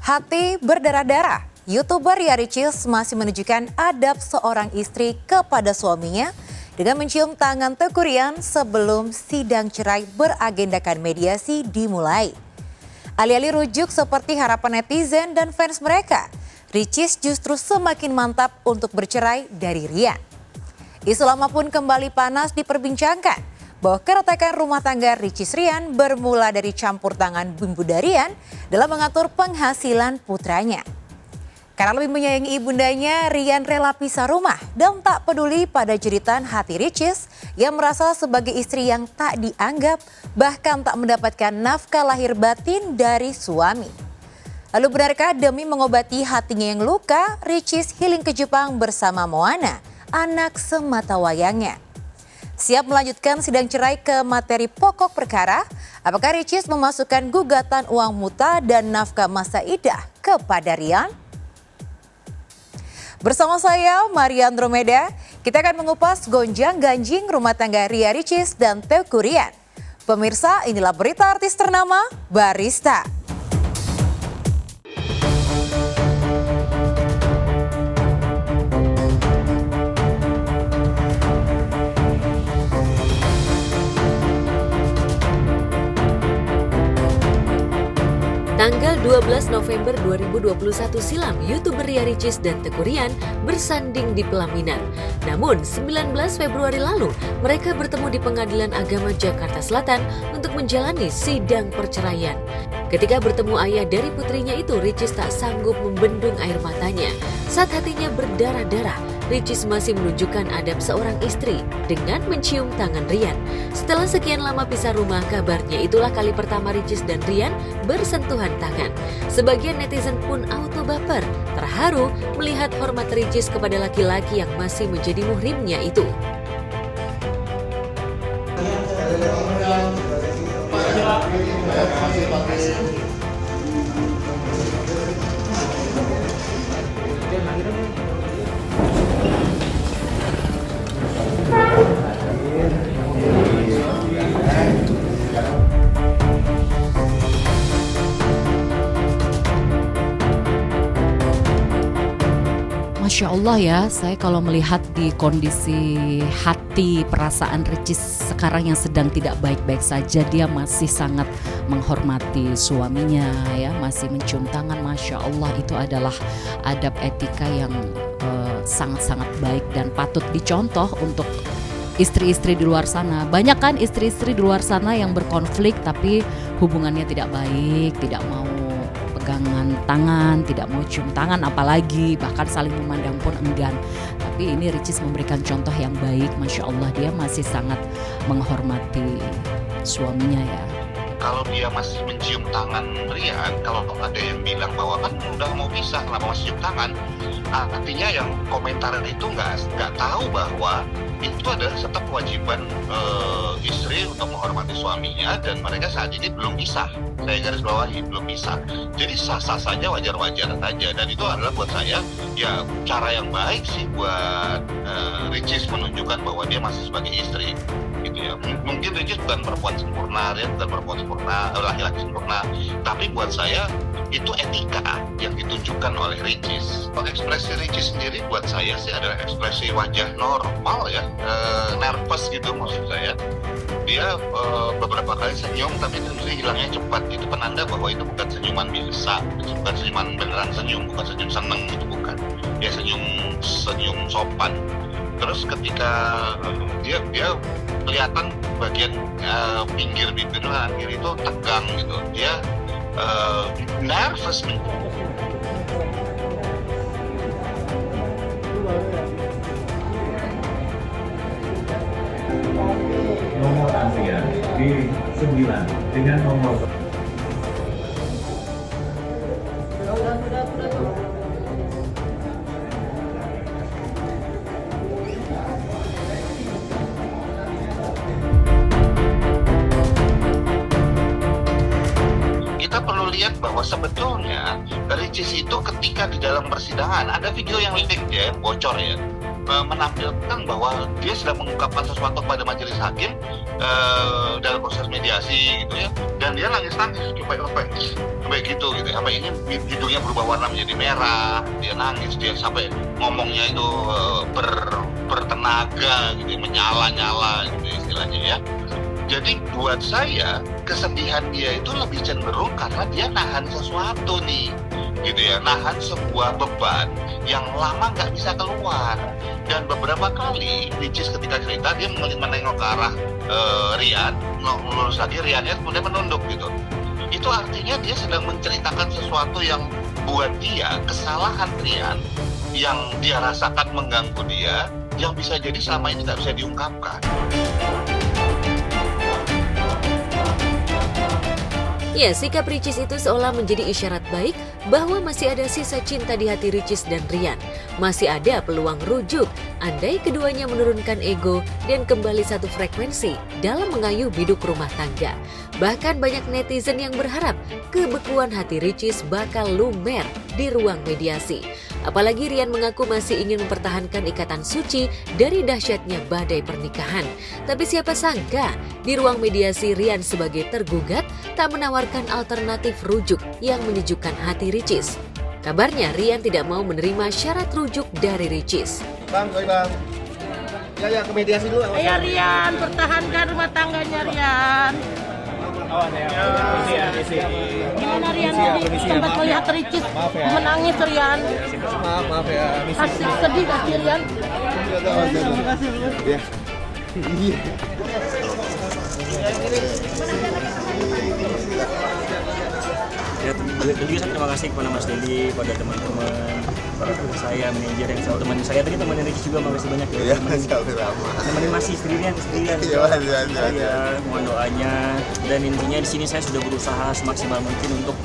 Hati berdarah-darah, YouTuber Ria Ricis masih menunjukkan adab seorang istri kepada suaminya dengan mencium tangan Teuku Ryan sebelum sidang cerai beragendakan mediasi dimulai. Alih-alih rujuk seperti harapan netizen dan fans mereka, Ricis justru semakin mantap untuk bercerai dari Ryan. Isu lama pun kembali panas diperbincangkan bahwa keretakan rumah tangga Ricis Ryan bermula dari campur tangan Bunda Ryan dalam mengatur penghasilan putranya. Karena lebih menyayangi ibundanya, Ryan rela pisah rumah dan tak peduli pada jeritan hati Ricis yang merasa sebagai istri yang tak dianggap, bahkan tak mendapatkan nafkah lahir batin dari suami. Lalu benarkah demi mengobati hatinya yang luka, Ricis healing ke Jepang bersama Moana, anak sematawayangnya? Siap melanjutkan sidang cerai ke materi pokok perkara, apakah Ricis memasukkan gugatan uang muta dan nafkah masa idah kepada Ryan? Bersama saya, Maria Andromeda, kita akan mengupas gonjang-ganjing rumah tangga Ria Ricis dan Teuku Ryan. Pemirsa, inilah berita artis ternama, Barista. Tanggal 12 November 2021 silam, YouTuber Ria Ricis dan Teuku Ryan bersanding di pelaminan. Namun, 19 Februari lalu, mereka bertemu di Pengadilan Agama Jakarta Selatan untuk menjalani sidang perceraian. Ketika bertemu ayah dari putrinya itu, Ricis tak sanggup membendung air matanya. Saat hatinya berdarah-darah, Ricis masih menunjukkan adab seorang istri dengan mencium tangan Ryan. Setelah sekian lama pisah rumah, kabarnya itulah kali pertama Ricis dan Ryan bersentuhan tangan. Sebagian netizen pun auto baper, terharu melihat hormat Ricis kepada laki-laki yang masih menjadi muhrimnya itu. Masya Allah ya, saya kalau melihat di kondisi hati perasaan Ricis sekarang yang sedang tidak baik-baik saja, dia masih sangat menghormati suaminya ya, masih mencium tangan. Masya Allah, itu adalah adab etika yang sangat-sangat baik dan patut dicontoh untuk istri-istri di luar sana. Banyak kan istri-istri di luar sana yang berkonflik tapi hubungannya tidak baik, tidak mau pegangan tangan, tidak mau cium tangan, apalagi bahkan saling memandang pun enggan. Tapi ini Ricis memberikan contoh yang baik, Masya Allah, dia masih sangat menghormati suaminya ya. Kalau dia masih mencium tangan Ryan, kalau ada yang bilang bahwa kan udah mau pisah, kenapa masih cium tangan? Artinya yang komentar itu nggak tahu bahwa itu adalah tetap kewajiban istri untuk menghormati suaminya, dan mereka saat ini belum pisah. Saya garis bawahi, belum pisah. Jadi sah-sah saja, wajar-wajar saja, dan itu adalah buat saya ya cara yang baik sih buat Ricis menunjukkan bahwa dia masih sebagai istri. Gitu ya. Mungkin Ricis bukan perempuan sempurna, ya, bukan perempuan sempurna, laki-laki sempurna, tapi buat saya itu etika yang ditunjukkan oleh Ricis. Ekspresi Ricis sendiri buat saya sih adalah ekspresi wajah normal ya, nervous gitu maksud saya. Dia beberapa kali senyum tapi itu hilangnya cepat. Itu penanda bahwa itu bukan senyuman biasa, bukan senyuman beneran senyum, bukan senyum seneng, itu bukan. Dia senyum sopan. Terus ketika dia kelihatan bagian pinggir bibir kanan kiri itu tegang gitu. Dia nervous. Nomor antrian di 9 dengan nomor kita perlu lihat bahwa sebetulnya Ricis itu ketika di dalam persidangan ada video yang leak ya, bocor ya. menampilkan bahwa dia sedang mengungkapkan sesuatu kepada majelis hakim dalam proses mediasi gitu ya, dan dia nangis-nangis sampai gitu ya, sampai ini hidungnya berubah warna menjadi merah, dia nangis, dia sampai ngomongnya itu bertenaga gitu, menyala-nyala gitu istilahnya ya. Jadi buat saya kesedihan dia itu lebih cenderung karena dia nahan sesuatu nih, gitu ya, nahan sebuah beban yang lama nggak bisa keluar. Dan beberapa kali Ricis ketika cerita dia menengok ke arah Rian, lurus lagi, Riannya kemudian menunduk gitu. Itu artinya dia sedang menceritakan sesuatu yang buat dia kesalahan Rian yang dia rasakan mengganggu dia, yang bisa jadi selama ini nggak bisa diungkapkan. Ya, sikap Ricis itu seolah menjadi isyarat baik bahwa masih ada sisa cinta di hati Ricis dan Rian. Masih ada peluang rujuk, andai keduanya menurunkan ego dan kembali satu frekuensi dalam mengayuh biduk rumah tangga. Bahkan banyak netizen yang berharap kebekuan hati Ricis bakal lumer di ruang mediasi. Apalagi Rian mengaku masih ingin mempertahankan ikatan suci dari dahsyatnya badai pernikahan. Tapi siapa sangka di ruang mediasi Rian sebagai tergugat tak menawarkan alternatif rujuk yang menyejukkan hati Ricis. Kabarnya Rian tidak mau menerima syarat rujuk dari Ricis. Bang, sorry bang. Ya ke mediasi dulu. Ayo Rian, pertahankan rumah tangganya Rian. Gimana Rian tadi sempat melihat Ricis menangis Rian? Maaf ya. Asik sedih gak sih Rian? Ya. Ya, tentunya saya terima kasih kepada Mas Dedi, pada teman-teman, para saya, manajer yang selalu teman saya tadi, teman Ricis juga makasih banyak ya. Temenin masih sendirian. Saya mohon doanya, dan intinya di sini saya sudah berusaha semaksimal mungkin untuk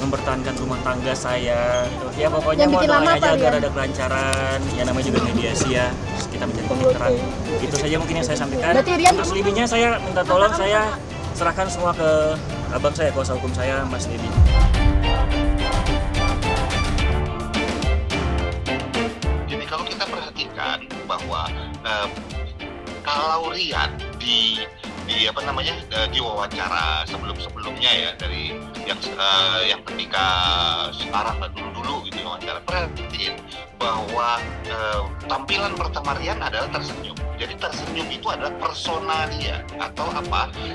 mempertahankan rumah tangga saya. Ya pokoknya mohon doanya aja agar ada kelancaran. Ya namanya juga mediasi ya. Terus kita mencari titik terang. Itu saja mungkin yang saya sampaikan. Untuk selebihnya saya minta tolong, saya serahkan semua ke abang saya, kuasa hukum saya, Mas Dedi. Jadi kalau kita perhatikan bahwa kalau Rian di diwawancara sebelumnya ya, dari yang ketika sekarang dan dulu gitu wawancara, perhatiin bahwa tampilan pertama Rian adalah tersenyum. Jadi tersenyum itu adalah persona dia atau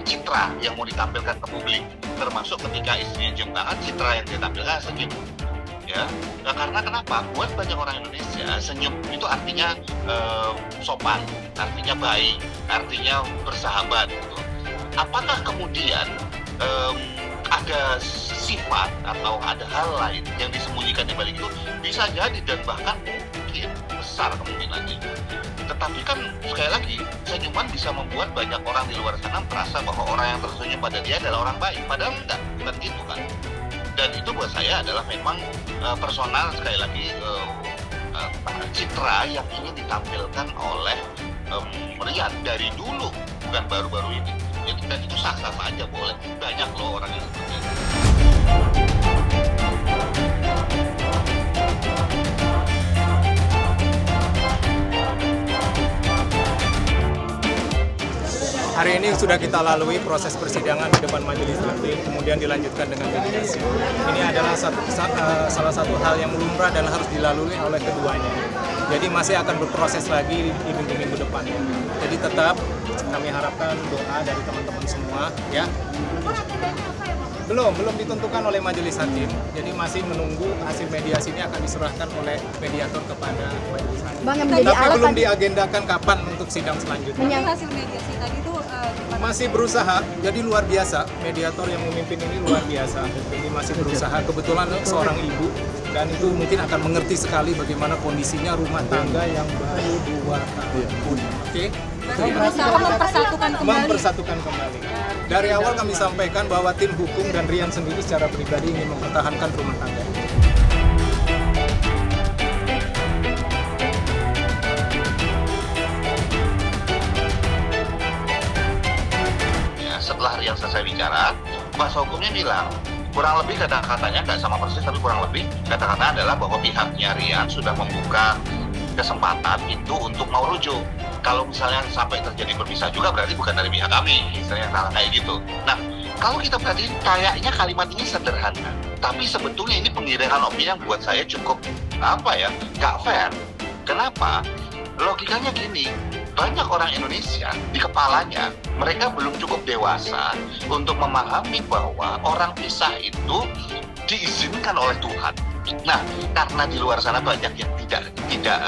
citra yang mau ditampilkan ke publik, termasuk ketika istrinya cium tangan, citra yang dia tampilkan senyum. Ya, nah, karena kenapa? Buat banyak orang Indonesia, senyum itu artinya sopan, artinya baik, artinya bersahabat. Gitu. Apakah kemudian ada sifat atau ada hal lain yang disembunyikan di balik itu? Bisa jadi dan bahkan mungkin besar kemungkinannya. Tetapi kan sekali lagi, senyuman bisa membuat banyak orang di luar sana merasa bahwa orang yang tersenyum pada dia adalah orang baik. Padahal enggak, bukan gitu kan. Dan itu buat saya adalah memang personal, sekali lagi citra yang ingin ditampilkan oleh Rian dari dulu, bukan baru-baru ini. Dan itu sah-sah saja, boleh. Banyak loh orang yang seperti itu. Hari ini sudah kita lalui proses persidangan di depan majelis hakim, kemudian dilanjutkan dengan mediasi. Ini adalah salah satu hal yang lumrah dan harus dilalui oleh keduanya. Jadi masih akan berproses lagi di minggu-minggu depannya. Jadi tetap kami harapkan doa dari teman-teman semua, ya. Belum ditentukan oleh majelis hakim. Jadi masih menunggu hasil mediasi ini akan diserahkan oleh mediator kepada majelis hakim. Tapi belum diagendakan kapan untuk sidang selanjutnya. Hasil mediasi tadi itu masih berusaha, jadi luar biasa. Mediator yang memimpin ini luar biasa. Jadi masih berusaha. Kebetulan seorang ibu, dan itu mungkin akan mengerti sekali bagaimana kondisinya rumah tangga yang baru 2 tahun. Oke? berusaha mempersatukan kembali. Dari awal kami sampaikan bahwa tim hukum dan Rian sendiri secara pribadi ingin mempertahankan rumah tangga. Setelah Rian selesai bicara, kuasa hukumnya bilang kurang lebih kata-katanya nggak sama persis, tapi kurang lebih kata-kata adalah bahwa pihaknya Rian sudah membuka kesempatan itu untuk mau rujuk. Kalau misalnya sampai terjadi berpisah juga berarti bukan dari pihak kami, istilahnya kayak gitu. Nah, kalau kita perhatiin kayaknya kalimat ini sederhana, tapi sebetulnya ini penggiringan opini yang buat saya cukup nggak fair. Kenapa? Logikanya gini, banyak orang Indonesia di kepalanya mereka belum cukup dewasa untuk memahami bahwa orang pisah itu diizinkan oleh Tuhan. Nah, karena di luar sana banyak yang tidak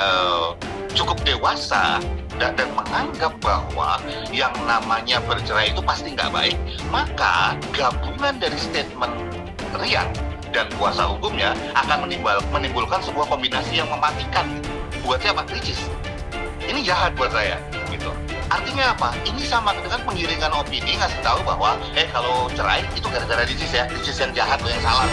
cukup dewasa dan menganggap bahwa yang namanya bercerai itu pasti nggak baik, maka gabungan dari statement Rian dan kuasa hukumnya akan menimbulkan sebuah kombinasi yang mematikan. Buat siapa? Ricis. Ini jahat buat saya, gitu. Artinya apa? Ini sama dengan penggiringan opini ngasih tahu bahwa kalau cerai itu gara-gara Ricis ya, Ricis yang jahat atau yang salah.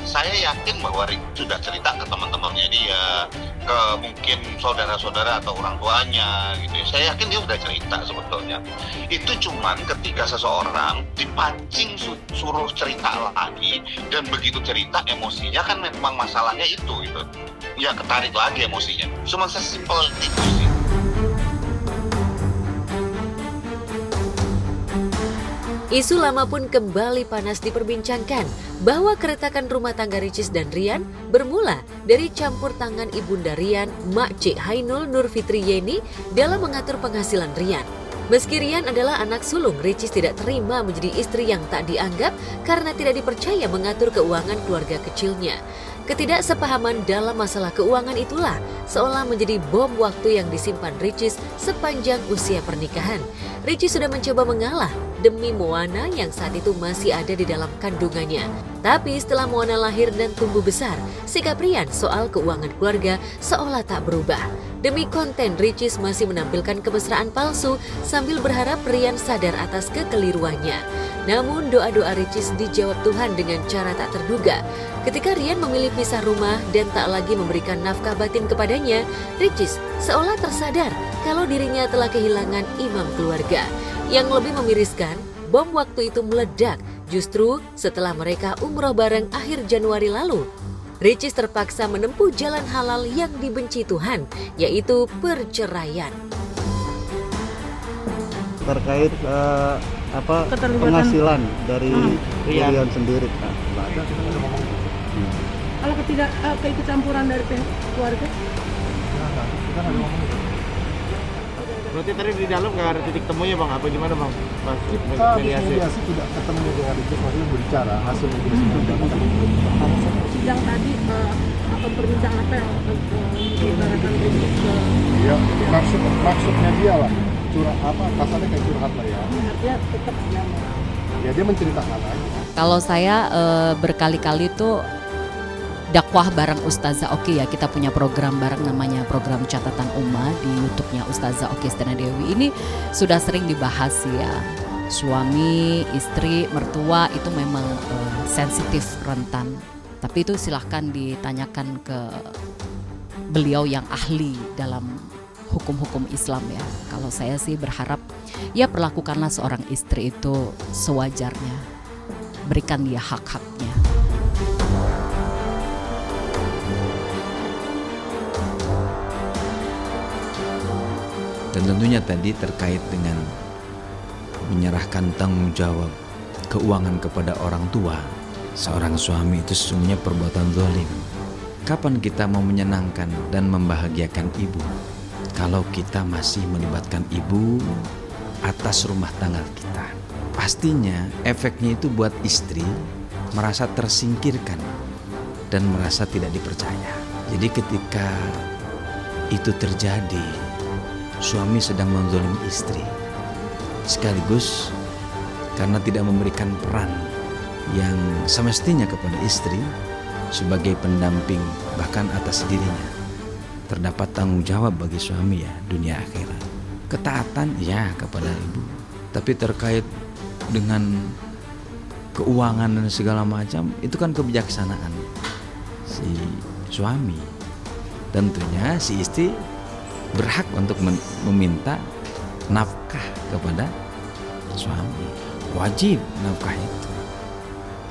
Saya yakin bahwa Rick sudah cerita ke teman-temannya dia, ke mungkin saudara-saudara atau orang tuanya gitu. Saya yakin dia sudah cerita sebetulnya. Itu cuman ketika seseorang dipancing suruh cerita lagi, dan begitu cerita emosinya kan memang masalahnya itu gitu. Ya ketarik lagi emosinya. Cuma sesimpel itu sih. Isu lama pun kembali panas diperbincangkan bahwa keretakan rumah tangga Ricis dan Rian bermula dari campur tangan ibunda Rian, Mak Cik Hainul Nurfitri Yeni, dalam mengatur penghasilan Rian. Meski Rian adalah anak sulung, Ricis tidak terima menjadi istri yang tak dianggap karena tidak dipercaya mengatur keuangan keluarga kecilnya. Ketidaksepahaman dalam masalah keuangan itulah seolah menjadi bom waktu yang disimpan Ricis sepanjang usia pernikahan. Ricis sudah mencoba mengalah demi Moana yang saat itu masih ada di dalam kandungannya. Tapi setelah Moana lahir dan tumbuh besar, sikap Rian soal keuangan keluarga seolah tak berubah. Demi konten, Ricis masih menampilkan kemesraan palsu sambil berharap Rian sadar atas kekeliruannya. Namun doa-doa Ricis dijawab Tuhan dengan cara tak terduga. Ketika Rian memilih pisah rumah dan tak lagi memberikan nafkah batin kepadanya, Ricis seolah tersadar kalau dirinya telah kehilangan imam keluarga. Yang lebih memiriskan, bom waktu itu meledak justru setelah mereka umroh bareng akhir Januari lalu. Ricis terpaksa menempuh jalan halal yang dibenci Tuhan, yaitu perceraian. Terkait penghasilan dari Rian sendiri, Kalau keikutcampuran dari pihak keluarga? Berarti tadi di dalam nggak ada titik temunya bang, apa gimana bang? Pas mediasi tidak ketemu dengan Ricis, maksudnya berbicara hasil mediasi. Sidang tadi atau perbincangan apa yang diibaratkan Ricis ke? Ya, maksudnya dia lah, kasarnya kayak curhat lah ya. Artinya tetap Ya dia menceritakan aja. Kalau saya berkali-kali tuh dakwah bareng Ustazah Oki ya, kita punya program bareng namanya program Catatan Ummah di YouTube-nya Ustazah Oki Setiana Dewi. Ini sudah sering dibahas ya, suami, istri, mertua itu memang sensitif, rentan. Tapi itu silahkan ditanyakan ke beliau yang ahli dalam hukum-hukum Islam ya. Kalau saya sih berharap ya perlakukanlah seorang istri itu sewajarnya, berikan dia hak-haknya. Dan tentunya tadi terkait dengan menyerahkan tanggung jawab keuangan kepada orang tua. Seorang suami itu sesungguhnya perbuatan zalim. Kapan kita mau menyenangkan dan membahagiakan ibu kalau kita masih melibatkan ibu atas rumah tangga kita? Pastinya efeknya itu buat istri merasa tersingkirkan dan merasa tidak dipercaya. Jadi ketika itu terjadi, suami sedang menzalimi istri, sekaligus karena tidak memberikan peran yang semestinya kepada istri sebagai pendamping bahkan atas dirinya. Terdapat tanggung jawab bagi suami ya, dunia akhirat. Ketaatan ya kepada ibu, tapi terkait dengan keuangan dan segala macam, itu kan kebijaksanaan si suami. Tentunya si istri berhak untuk meminta nafkah kepada suami, wajib nafkah itu.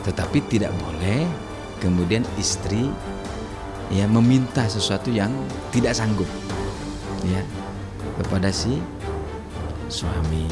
Tetapi tidak boleh kemudian istri ya meminta sesuatu yang tidak sanggup ya kepada si suami.